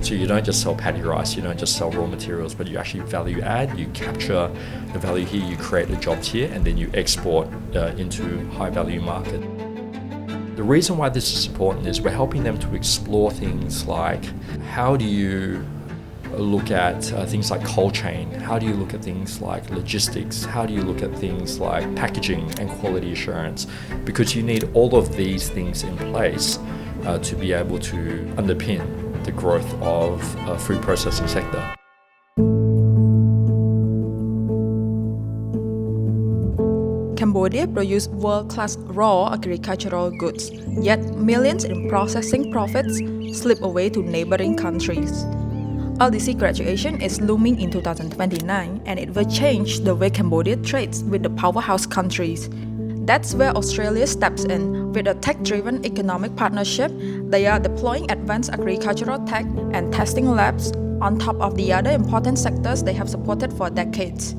So you don't just sell paddy rice, you don't just sell raw materials, but you actually value add, you capture the value here, you create the jobs here, and then you export into high value market. The reason why this is important is we're helping them to explore things like how do you look at things like cold chain, how do you look at things like logistics, how do you look at things like packaging and quality assurance, because you need all of these things in place to be able to underpin the growth of food processing sector. Cambodia produces world-class raw agricultural goods, yet millions in processing profits slip away to neighboring countries. LDC graduation is looming in 2029, and it will change the way Cambodia trades with the powerhouse countries. That's where Australia steps in. With a tech-driven economic partnership, they are deploying advanced agricultural tech and testing labs on top of the other important sectors they have supported for decades.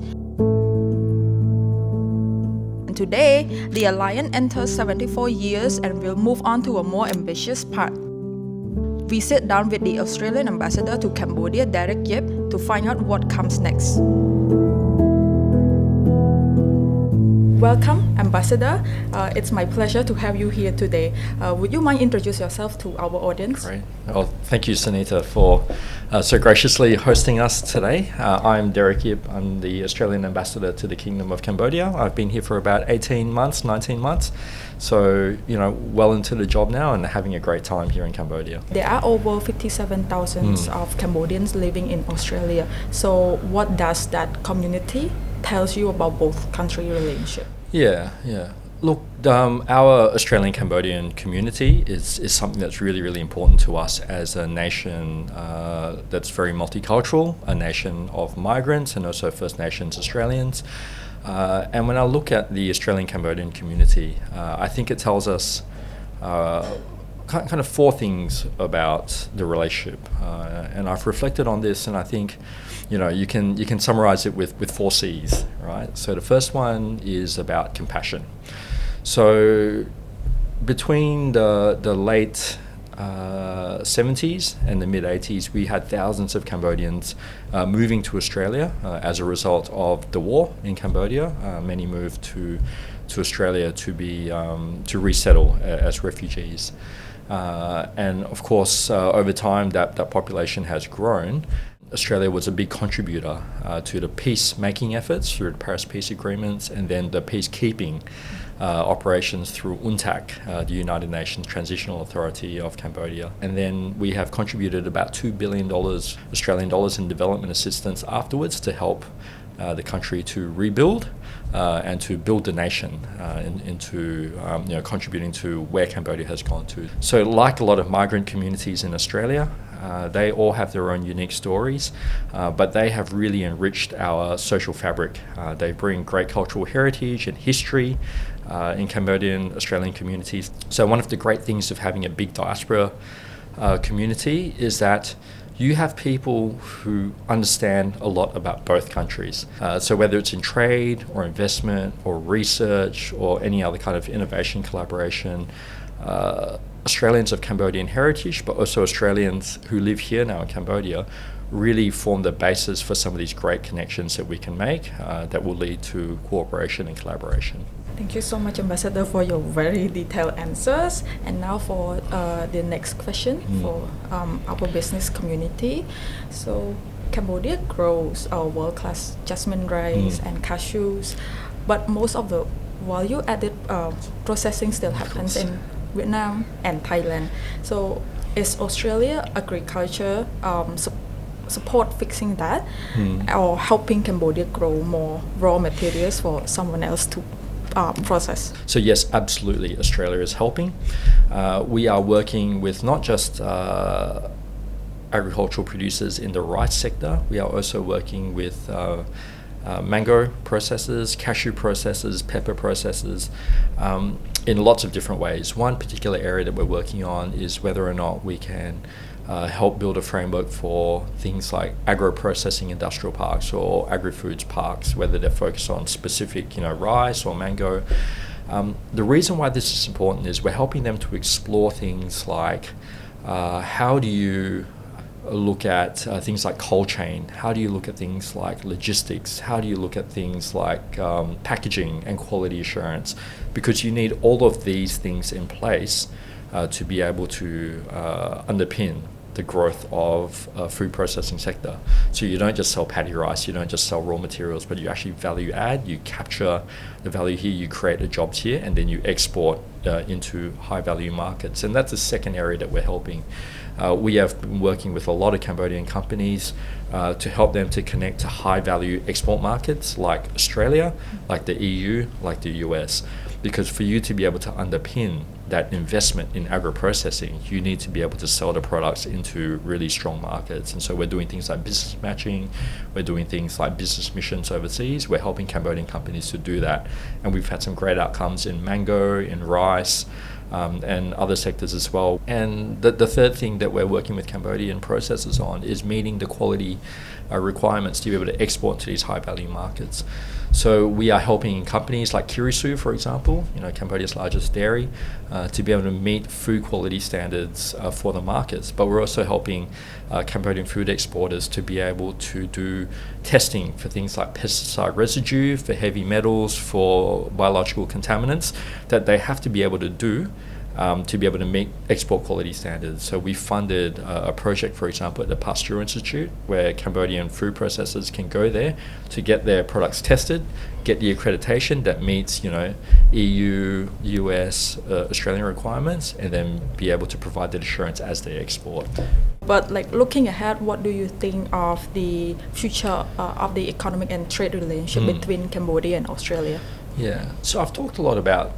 And today, the alliance enters 74 years and will move on to a more ambitious part. We sit down with the Australian Ambassador to Cambodia, Derek Yip, to find out what comes next. Welcome, Ambassador. It's my pleasure to have you here today. Would you mind introduce yourself to our audience? Great. Well, thank you, Sunita, for so graciously hosting us today. I'm Derek Yip. I'm the Australian Ambassador to the Kingdom of Cambodia. I've been here for about 18 months, 19 months. So, well into the job now and having a great time here in Cambodia. There are over 57,000 of Cambodians living in Australia. So what does that community tells you about both country relationship? Yeah. Look, our Australian Cambodian community is something that's really, really important to us as a nation that's very multicultural, a nation of migrants and also First Nations Australians. And when I look at the Australian Cambodian community, I think it tells us kind of four things about the relationship. And I've reflected on this, and I think you can summarize it with 4 C's, right? So the first one is about compassion. So between the late 70s and the mid 80s, we had thousands of Cambodians moving to Australia as a result of the war in Cambodia. Many moved to Australia to resettle as refugees. And of course, over time, that population has grown. Australia was a big contributor to the peacemaking efforts through the Paris Peace Agreements, and then the peacekeeping operations through UNTAC, the United Nations Transitional Authority of Cambodia. And then we have contributed about $2 billion Australian dollars in development assistance afterwards to help the country to rebuild and to build the nation into contributing to where Cambodia has gone to. So like a lot of migrant communities in Australia, they all have their own unique stories, but they have really enriched our social fabric. They bring great cultural heritage and history in Cambodian Australian communities. So one of the great things of having a big diaspora community is that you have people who understand a lot about both countries. So whether it's in trade or investment or research or any other kind of innovation collaboration, Australians of Cambodian heritage, but also Australians who live here now in Cambodia, really form the basis for some of these great connections that we can make that will lead to cooperation and collaboration. Thank you so much, Ambassador, for your very detailed answers. And now for the next question for our business community. So Cambodia grows world-class jasmine rice and cashews, but most of the value-added processing still happens in Vietnam and Thailand. So is Australia agriculture support fixing that or helping Cambodia grow more raw materials for someone else to process? So yes, absolutely, Australia is helping. We are working with not just agricultural producers in the rice sector, we are also working with mango processors, cashew processors, pepper processors, in lots of different ways. One particular area that we're working on is whether or not we can help build a framework for things like agro-processing industrial parks or agri-foods parks, whether they're focused on specific, rice or mango. The reason why this is important is we're helping them to explore things like how do you look at things like cold chain? How do you look at things like logistics? How do you look at things like packaging and quality assurance? Because you need all of these things in place to be able to underpin the growth of food processing sector. So you don't just sell paddy rice, you don't just sell raw materials, but you actually value add, you capture the value here, you create the jobs here, and then you export into high value markets. And that's the second area that we're helping. We have been working with a lot of Cambodian companies to help them to connect to high value export markets like Australia, like the EU, like the US. Because for you to be able to underpin that investment in agro-processing, you need to be able to sell the products into really strong markets. And so we're doing things like business matching, we're doing things like business missions overseas, we're helping Cambodian companies to do that. And we've had some great outcomes in mango, in rice, and other sectors as well. And the third thing that we're working with Cambodian processors on is meeting the quality requirements to be able to export to these high value markets. So we are helping companies like Kirisu, for example, Cambodia's largest dairy, to be able to meet food quality standards for the markets. But we're also helping Cambodian food exporters to be able to do testing for things like pesticide residue, for heavy metals, for biological contaminants that they have to be able to do to be able to meet export quality standards. So we funded a project, for example, at the Pasteur Institute, where Cambodian food processors can go there to get their products tested, get the accreditation that meets, EU, US, Australian requirements, and then be able to provide that assurance as they export. But looking ahead, what do you think of the future of the economic and trade relationship between Cambodia and Australia? Yeah, so I've talked a lot about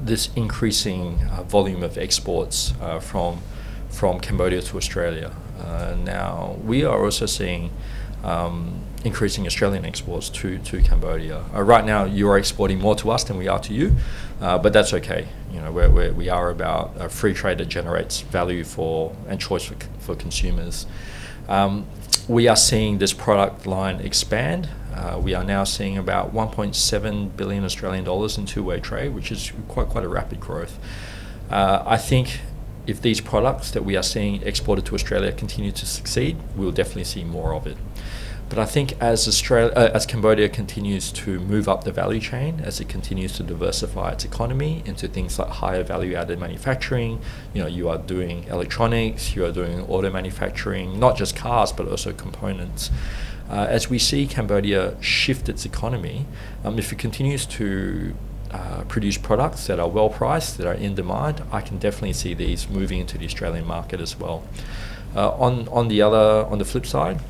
this increasing volume of exports from Cambodia to Australia. Now, we are also seeing increasing Australian exports to Cambodia. Right now, you are exporting more to us than we are to you, but that's okay. We are about free trade that generates value and choice for consumers. We are seeing this product line expand. We are now seeing about 1.7 billion Australian dollars in two-way trade, which is quite a rapid growth. I think if these products that we are seeing exported to Australia continue to succeed, we'll definitely see more of it. But I think as Cambodia continues to move up the value chain, as it continues to diversify its economy into things like higher value-added manufacturing, you are doing electronics, you are doing auto manufacturing, not just cars, but also components. As we see Cambodia shift its economy, if it continues to produce products that are well priced, that are in demand, I can definitely see these moving into the Australian market as well. On the flip side,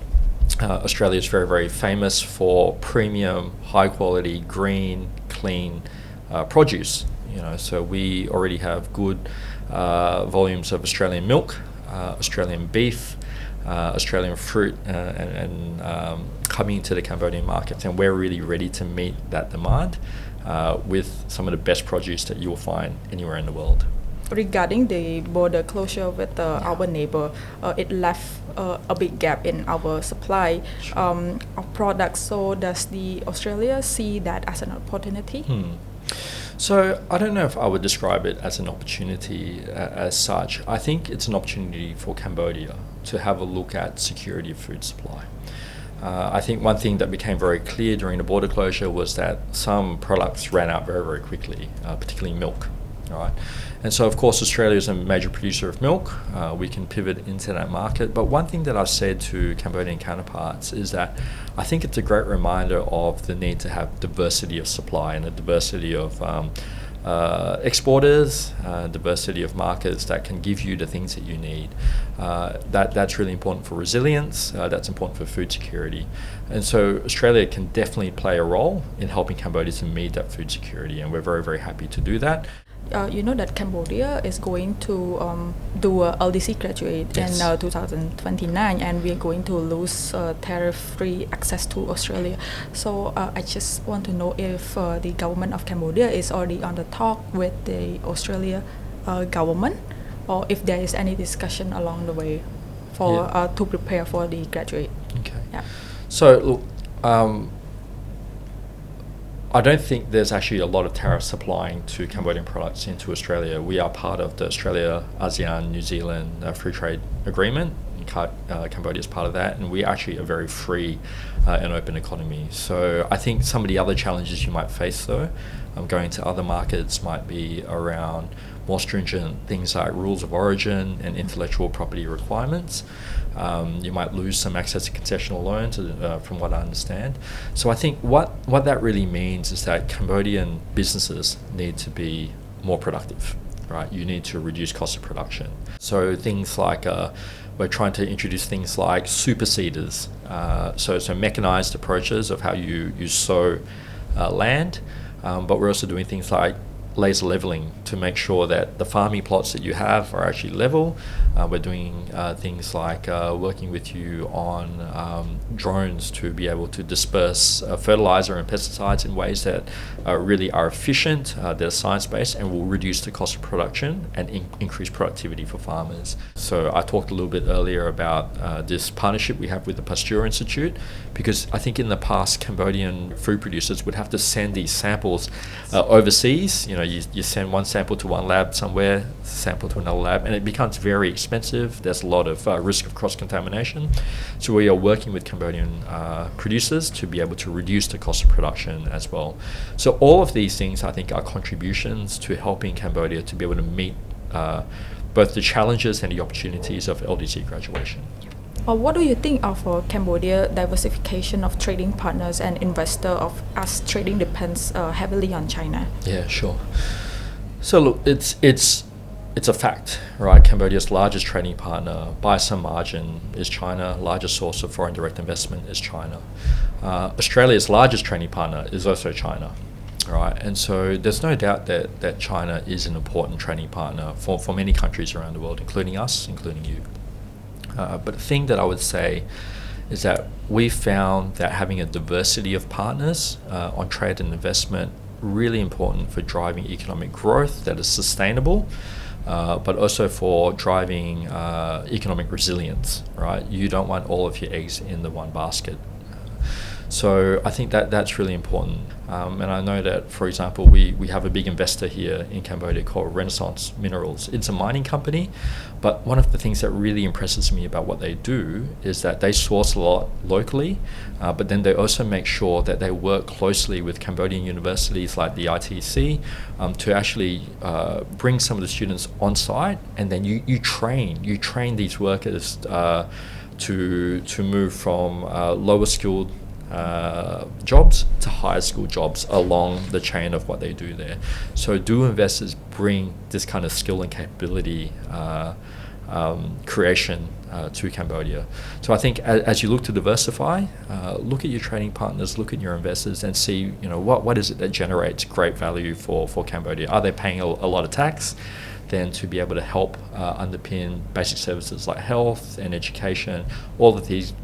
Australia is very, very famous for premium, high quality, green, clean produce. So we already have good volumes of Australian milk, Australian beef, Australian fruit, and coming into the Cambodian markets, and we're really ready to meet that demand with some of the best produce that you will find anywhere in the world. Regarding the border closure with our neighbor, it left a big gap in our supply of products. So does the Australia see that as an opportunity? So I don't know if I would describe it as an opportunity as such. I think it's an opportunity for Cambodia to have a look at security of food supply. I think one thing that became very clear during the border closure was that some products ran out very, very quickly, particularly milk. Right. And so, of course, Australia is a major producer of milk. We can pivot into that market. But one thing that I've said to Cambodian counterparts is that I think it's a great reminder of the need to have diversity of supply and a diversity of exporters, diversity of markets that can give you the things that you need. That's really important for resilience. That's important for food security. And so Australia can definitely play a role in helping Cambodia to meet that food security. And we're very, very happy to do that. You know that Cambodia is going to do a LDC graduate in 2029, and we are going to lose tariff-free access to Australia. So I just want to know if the government of Cambodia is already on the talk with the Australia government, or if there is any discussion along the way for to prepare for the graduate. Okay. Yeah. So look. I don't think there's actually a lot of tariffs applying to Cambodian products into Australia. We are part of the Australia, ASEAN, New Zealand Free Trade Agreement. and Cambodia is part of that, and we actually are very free and open economy. So I think some of the other challenges you might face, though, going to other markets might be around more stringent things like rules of origin and intellectual property requirements. You might lose some access to concessional loans, from what I understand. So I think what that really means is that Cambodian businesses need to be more productive, right? You need to reduce cost of production. So things like we're trying to introduce things like superseders, so mechanized approaches of how you sow land, but we're also doing things like laser leveling to make sure that the farming plots that you have are actually level. We're doing things like working with you on drones to be able to disperse fertilizer and pesticides in ways that really are efficient, that are science-based, and will reduce the cost of production and increase productivity for farmers. So I talked a little bit earlier about this partnership we have with the Pasteur Institute, because I think in the past Cambodian food producers would have to send these samples overseas. You send one sample to one lab somewhere, sample to another lab, and it becomes very expensive. There's a lot of risk of cross-contamination. So we are working with Cambodian producers to be able to reduce the cost of production as well. So all of these things, I think, are contributions to helping Cambodia to be able to meet both the challenges and the opportunities of LDC graduation. What do you think of Cambodia diversification of trading partners and investor of us trading depends heavily on China? Yeah, sure. So look, it's a fact, right? Cambodia's largest trading partner by some margin is China. Largest source of foreign direct investment is China. Australia's largest trading partner is also China. Right, and so there's no doubt that China is an important trading partner for many countries around the world, including us, including you. But the thing that I would say is that we found that having a diversity of partners on trade and investment really important for driving economic growth that is sustainable, but also for driving economic resilience, right? You don't want all of your eggs in the one basket. So I think that's really important. And I know that, for example, we have a big investor here in Cambodia called Renaissance Minerals. It's a mining company, but one of the things that really impresses me about what they do is that they source a lot locally, but then they also make sure that they work closely with Cambodian universities like the ITC to actually bring some of the students on site, and then you train these workers to move from lower skilled jobs to higher school jobs along the chain of what they do there. So do investors bring this kind of skill and capability creation to Cambodia? So I think as you look to diversify, look at your trading partners, look at your investors, and see what is it that generates great value for Cambodia. Are they paying a lot of tax? Then to be able to help underpin basic services like health and education, all of these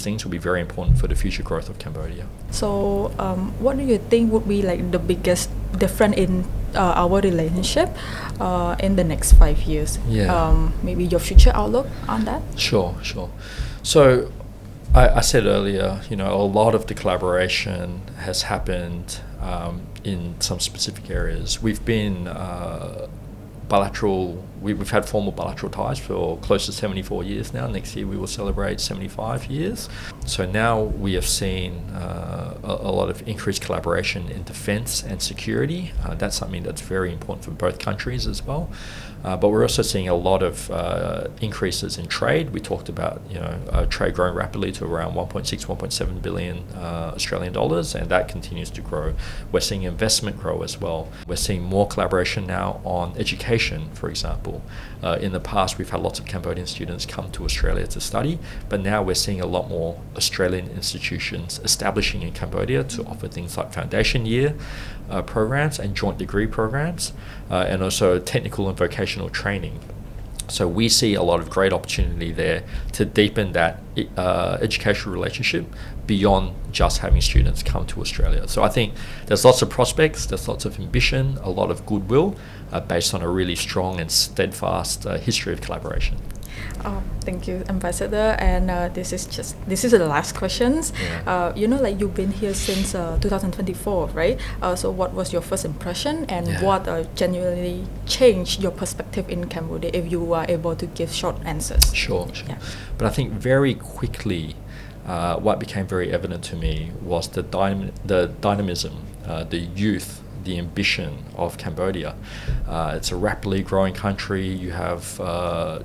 things will be very important for the future growth of Cambodia. So what do you think would be like the biggest difference in our relationship in the next 5 years? Yeah. Maybe your future outlook on that? Sure. So I said earlier, a lot of the collaboration has happened in some specific areas. We've been we've had formal bilateral ties for close to 74 years now. Next year we will celebrate 75 years. So now we have seen a lot of increased collaboration in defence and security. That's something that's very important for both countries as well. But we're also seeing a lot of increases in trade. We talked about trade growing rapidly to around 1.7 billion Australian dollars, and that continues to grow. We're seeing investment grow as well. We're seeing more collaboration now on education, for example. In the past, we've had lots of Cambodian students come to Australia to study, but now we're seeing a lot more Australian institutions establishing in Cambodia to offer things like foundation year programs and joint degree programs, and also technical and vocational training. So we see a lot of great opportunity there to deepen that educational relationship beyond just having students come to Australia. So I think there's lots of prospects, there's lots of ambition, a lot of goodwill based on a really strong and steadfast history of collaboration. Thank you, Ambassador. And this is the last questions. Yeah. Like you've been here since 2024, right? So what was your first impression, and Yeah. what genuinely changed your perspective in Cambodia? If you are able to give short answers. Sure. Yeah. But I think very quickly, what became very evident to me was the dynamism, the youth, the ambition of Cambodia. It's a rapidly growing country. You have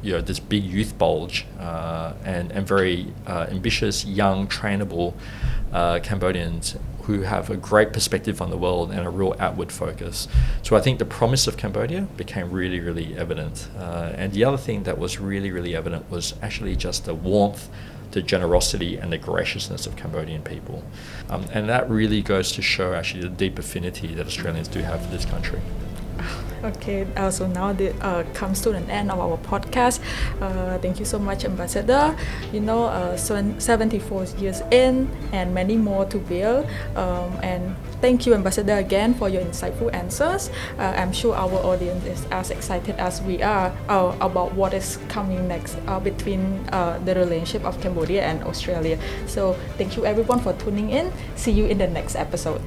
this big youth bulge and very ambitious, young, trainable Cambodians who have a great perspective on the world and a real outward focus. So I think the promise of Cambodia became really, really evident. And the other thing that was really, really evident was actually just the warmth, the generosity and the graciousness of Cambodian people. And that really goes to show actually the deep affinity that Australians do have for this country. Okay, so now it comes to an end of our podcast. Thank you so much, Ambassador. 74 years in and many more to build. And thank you, Ambassador, again for your insightful answers. I'm sure our audience is as excited as we are about what is coming next between the relationship of Cambodia and Australia. So thank you everyone for tuning in. See you in the next episode.